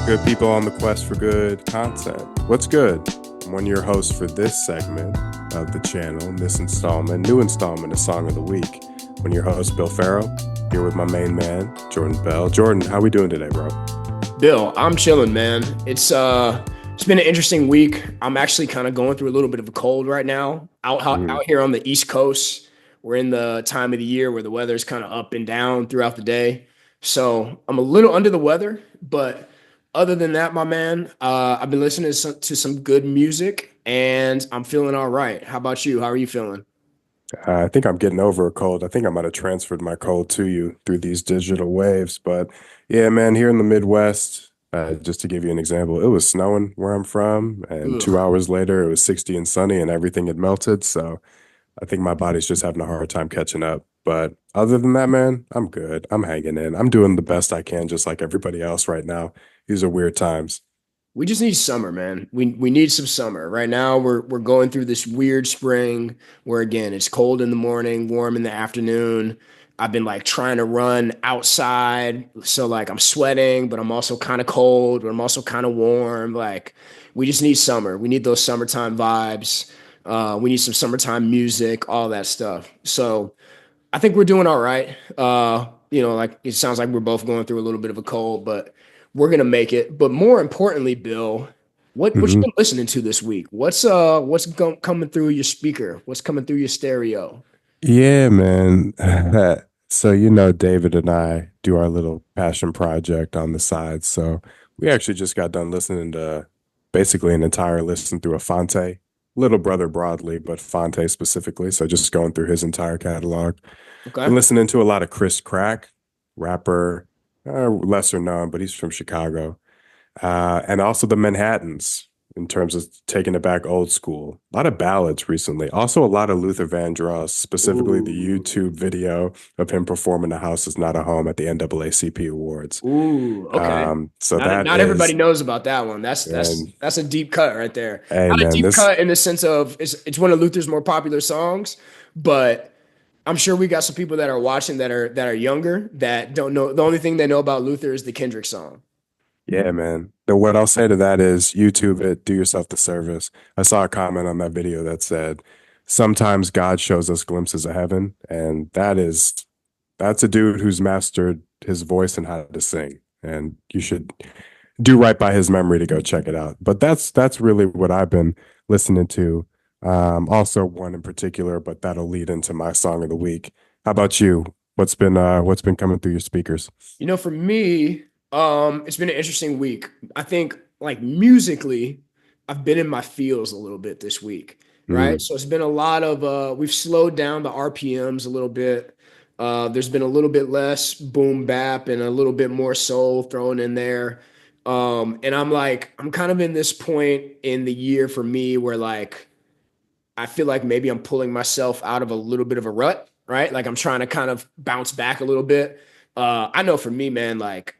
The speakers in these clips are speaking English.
Good people on the quest for good content. What's good? I'm one of your hosts for this segment of the channel, in this new installment of Song of the Week. One of your hosts, Bill Farrow, here with my main man, Jordan Bell. Jordan, how we doing today, bro? Bill, I'm chilling, man. It's been an interesting week. I'm actually kind of going through a little bit of a cold right now. Mm. Out here on the East Coast, we're in the time of the year where the weather's kind of up and down throughout the day. So I'm a little under the weather, but other than that, my man, I've been listening to some good music and I'm feeling all right. How about you? How are you feeling? I think I'm getting over a cold. I think I might have transferred my cold to you through these digital waves. But yeah, man, here in the Midwest, just to give you an example, it was snowing where I'm from, and Ugh. 2 hours later, it was 60 and sunny, and everything had melted. So I think my body's just having a hard time catching up. But other than that, man, I'm good. I'm hanging in. I'm doing the best I can, just like everybody else right now. These are weird times. We just need summer, man. We need some summer. Right now we're going through this weird spring where again it's cold in the morning, warm in the afternoon. I've been like trying to run outside, so like I'm sweating, but I'm also kind of cold, but I'm also kind of warm. Like we just need summer. We need those summertime vibes. We need some summertime music, all that stuff. So I think we're doing all right. Like it sounds like we're both going through a little bit of a cold, but we're gonna make it. But more importantly, Bill, what you Mhm. been listening to this week? Coming through your speaker? What's coming through your stereo? Yeah, man. So, David and I do our little passion project on the side. So, we actually just got done listening to basically an entire listen through a Fonte, Little Brother broadly, but Fonte specifically. So, just going through his entire catalog. Been Okay. listening to a lot of Chris Crack, rapper, lesser known, but he's from Chicago. And also the Manhattans in terms of taking it back old school. A lot of ballads recently. Also a lot of Luther Vandross, specifically the Ooh. YouTube video of him performing "The House Is Not a Home" at the NAACP Awards. Ooh. Okay. So Not that not everybody is, knows about that one. That's that's and that's a deep cut right there. hey Not a man, deep this, cut in the sense of it's one of Luther's more popular songs, but I'm sure we got some people that are watching that are younger that don't know. The only thing they know about Luther is the Kendrick song. yeah, man. What I'll say to that is YouTube it, do yourself the service. I saw a comment on that video that said, sometimes God shows us glimpses of heaven, and that's a dude who's mastered his voice and how to sing. And you should do right by his memory to go check it out. But that's really what I've been listening to. Also one in particular, but that'll lead into my song of the week. How about you? What's been coming through your speakers? For me, it's been an interesting week. I think like musically, I've been in my feels a little bit this week, right? Mm. So it's been a lot of we've slowed down the RPMs a little bit. There's been a little bit less boom bap and a little bit more soul thrown in there. And I'm kind of in this point in the year for me where like I feel like maybe I'm pulling myself out of a little bit of a rut, right? Like I'm trying to kind of bounce back a little bit. I know for me, man, like,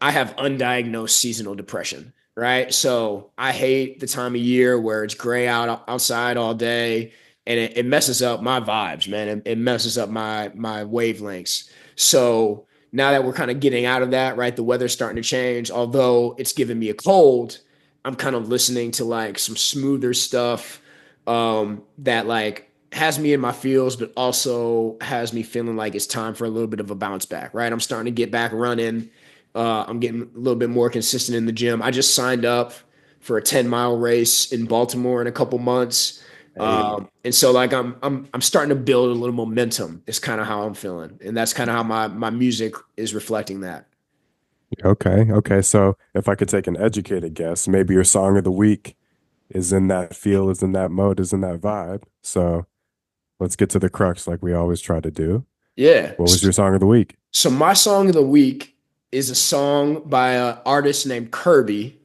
I have undiagnosed seasonal depression, right? So I hate the time of year where it's gray outside all day and it messes up my vibes, man. It messes up my wavelengths. So now that we're kind of getting out of that, right? The weather's starting to change. Although it's giving me a cold, I'm kind of listening to like some smoother stuff that like has me in my feels, but also has me feeling like it's time for a little bit of a bounce back, right? I'm starting to get back running. I'm getting a little bit more consistent in the gym. I just signed up for a 10-mile race in Baltimore in a couple months. Hey, And so like I'm starting to build a little momentum. Is kind of how I'm feeling. And that's kind of how my music is reflecting that. okay, okay. So if I could take an educated guess, maybe your song of the week is in that feel, is in that mode, is in that vibe. So let's get to the crux like we always try to do. Yeah. What was your song of the week? So my song of the week is a song by an artist named Kirby,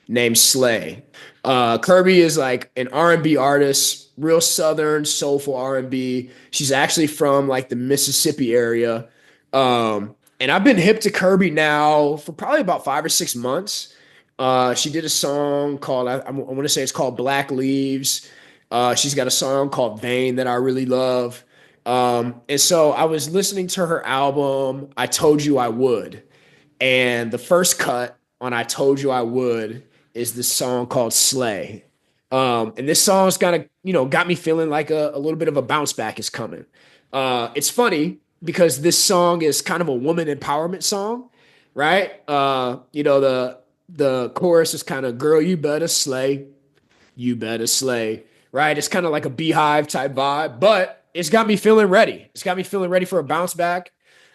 named Slay. Kirby is like an R&B artist, real southern soulful R&B. She's actually from like the Mississippi area. And I've been hip to Kirby now for probably about 5 or 6 months. She did a song called I want to say it's called Black Leaves. She's got a song called Vain that I really love. And so I was listening to her album, I Told You I Would. And the first cut on I Told You I Would is this song called Slay. And this song's kind of, got me feeling like a little bit of a bounce back is coming. It's funny because this song is kind of a woman empowerment song, right? The chorus is kind of, girl, you better slay, right? It's kind of like a beehive type vibe, but it's got me feeling ready. It's got me feeling ready for a bounce back.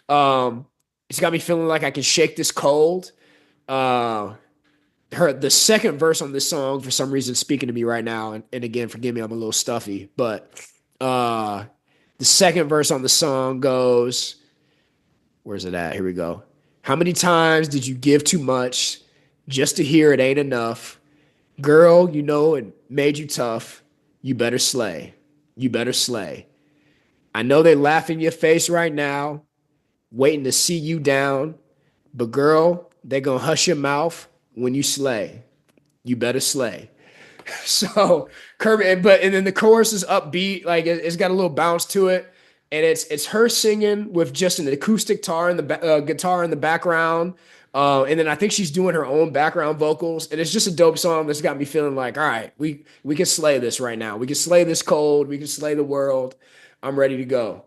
Um, it's got me feeling like I can shake this cold. Uh, the second verse on this song, for some reason, speaking to me right now, and again, forgive me, I'm a little stuffy, but uh, the second verse on the song goes, where's it at? Here we go. How many times did you give too much just to hear it ain't enough? Girl, you know it made you tough. You better slay. You better slay. I know they laugh in your face right now, waiting to see you down. But girl, they gonna hush your mouth when you slay. You better slay. So Kirby, and then the chorus is upbeat, like it's got a little bounce to it, and it's her singing with just an acoustic guitar in the background, and then I think she's doing her own background vocals, and it's just a dope song that's got me feeling like, all right, we can slay this right now, we can slay this cold, we can slay the world. I'm ready to go.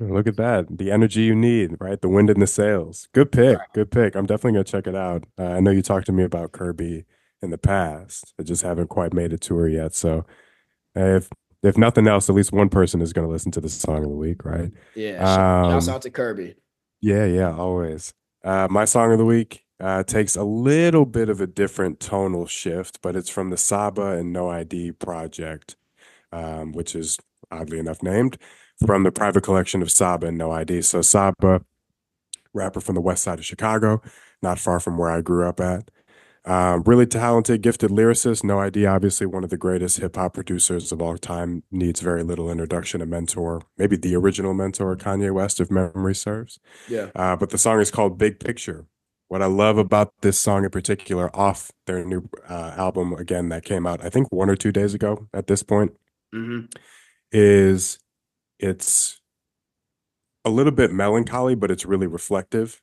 Look at that. The energy you need, right? The wind in the sails. Good pick. Right. Good pick. I'm definitely going to check it out. I know you talked to me about Kirby in the past. I just haven't quite made a tour yet. So if if nothing else, at least one person is going to listen to the song of the week, right? Yeah, shouts Um, out to Kirby. yeah, yeah, always. My song of the week takes a little bit of a different tonal shift, but it's from the Saba and No ID project, which is oddly enough named from the private collection of Saba and No ID. So Saba, rapper from the west side of Chicago, not far from where I grew up at. Really talented, gifted lyricist. No ID, obviously one of the greatest hip hop producers of all time. Needs very little introduction. A mentor, maybe the original mentor, Kanye West, if memory serves. Yeah. But the song is called Big Picture. What I love about this song in particular, off their new album again that came out, I think 1 or 2 days ago at this point, Hmm. is it's a little bit melancholy, but it's really reflective.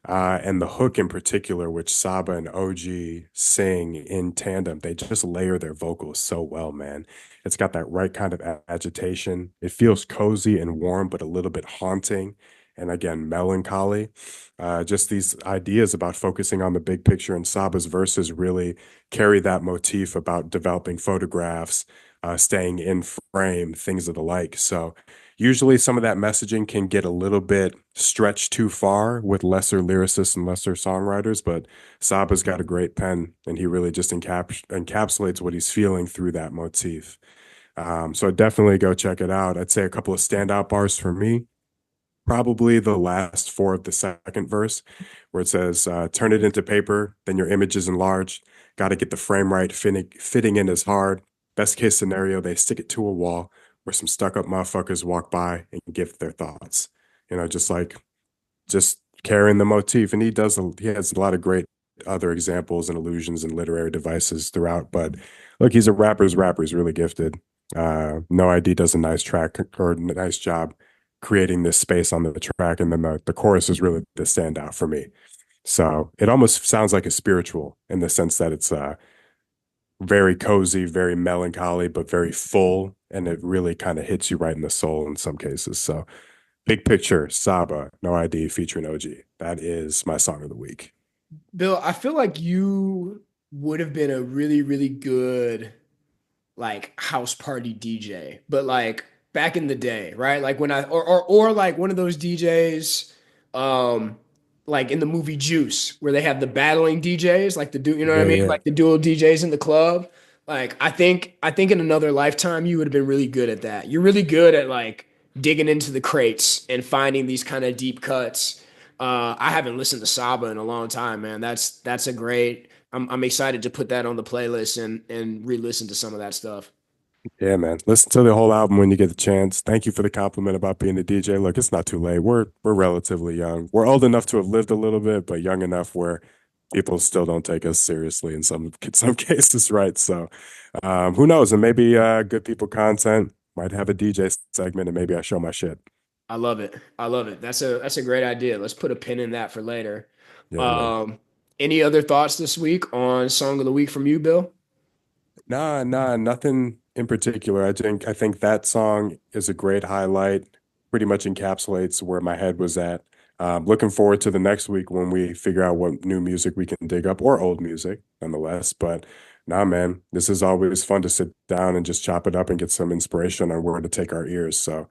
And the hook in particular, which Saba and OG sing in tandem, they just layer their vocals so well, man. It's got that right kind of agitation. It feels cozy and warm, but a little bit haunting. And again, melancholy. Just these ideas about focusing on the big picture, and Saba's verses really carry that motif about developing photographs, staying in frame, things of the like. So, usually some of that messaging can get a little bit stretched too far with lesser lyricists and lesser songwriters, but Saba's got a great pen and he really just encapsulates what he's feeling through that motif. So definitely go check it out. I'd say a couple of standout bars for me. Probably the last four of the second verse, where it says, turn it into paper, then your image is enlarged. Got to get the frame right, fitting in is hard. Best case scenario, they stick it to a wall where some stuck up motherfuckers walk by and give their thoughts. Just like just carrying the motif. And he has a lot of great other examples and allusions and literary devices throughout. But look, he's a rapper's rapper. He's really gifted. No ID does a nice track or nice job creating this space on the track. And then the chorus is really the standout for me. So it almost sounds like a spiritual in the sense that it's very cozy, very melancholy, but very full. And it really kind of hits you right in the soul in some cases. So big picture, Saba, No ID featuring OG. That is my song of the week. Bill, I feel like you would have been a really, really good like house party DJ, but like back in the day, right? Like when I or like one of those DJs, um, like in the movie Juice, where they have the battling DJs, like you know what I Yeah, mean? yeah. Like the dual DJs in the club. Like I think in another lifetime you would have been really good at that. You're really good at like digging into the crates and finding these kind of deep cuts. I haven't listened to Saba in a long time, man. That's a great. I'm excited to put that on the playlist and re-listen to some of that stuff. Yeah, man. Listen to the whole album when you get the chance. Thank you for the compliment about being a DJ. Look, it's not too late. We're relatively young. We're old enough to have lived a little bit, but young enough where people still don't take us seriously in some cases, right? So, who knows? And maybe good people content might have a DJ segment, and maybe I show my shit. I love it. I love it. That's a great idea. Let's put a pin in that for later. Yeah, man. Um, Any other thoughts this week on Song of the Week from you, Bill? Nah, nothing in particular. I think that song is a great highlight. Pretty much encapsulates where my head was at. Looking forward to the next week when we figure out what new music we can dig up or old music, nonetheless. But nah, man, this is always fun to sit down and just chop it up and get some inspiration on where to take our ears. So,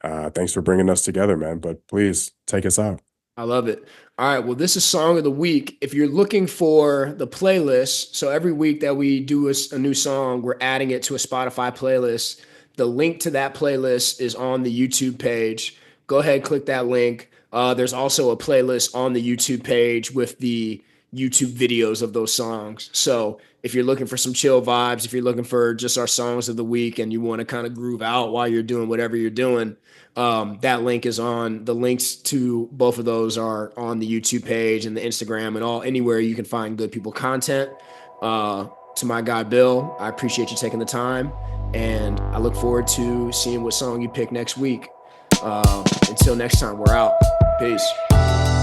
thanks for bringing us together, man. But please take us out. I love it. All right. Well, this is Song of the Week. If you're looking for the playlist, so every week that we do a new song, we're adding it to a Spotify playlist. The link to that playlist is on the YouTube page. Go ahead, click that link. There's also a playlist on the YouTube page with the YouTube videos of those songs. So if you're looking for some chill vibes, if you're looking for just our songs of the week and you want to kind of groove out while you're doing whatever you're doing, that link is on. The links to both of those are on the YouTube page and the Instagram and all anywhere you can find good people content. To my guy Bill, I appreciate you taking the time, and I look forward to seeing what song you pick next week. Until next time, we're out. Peace.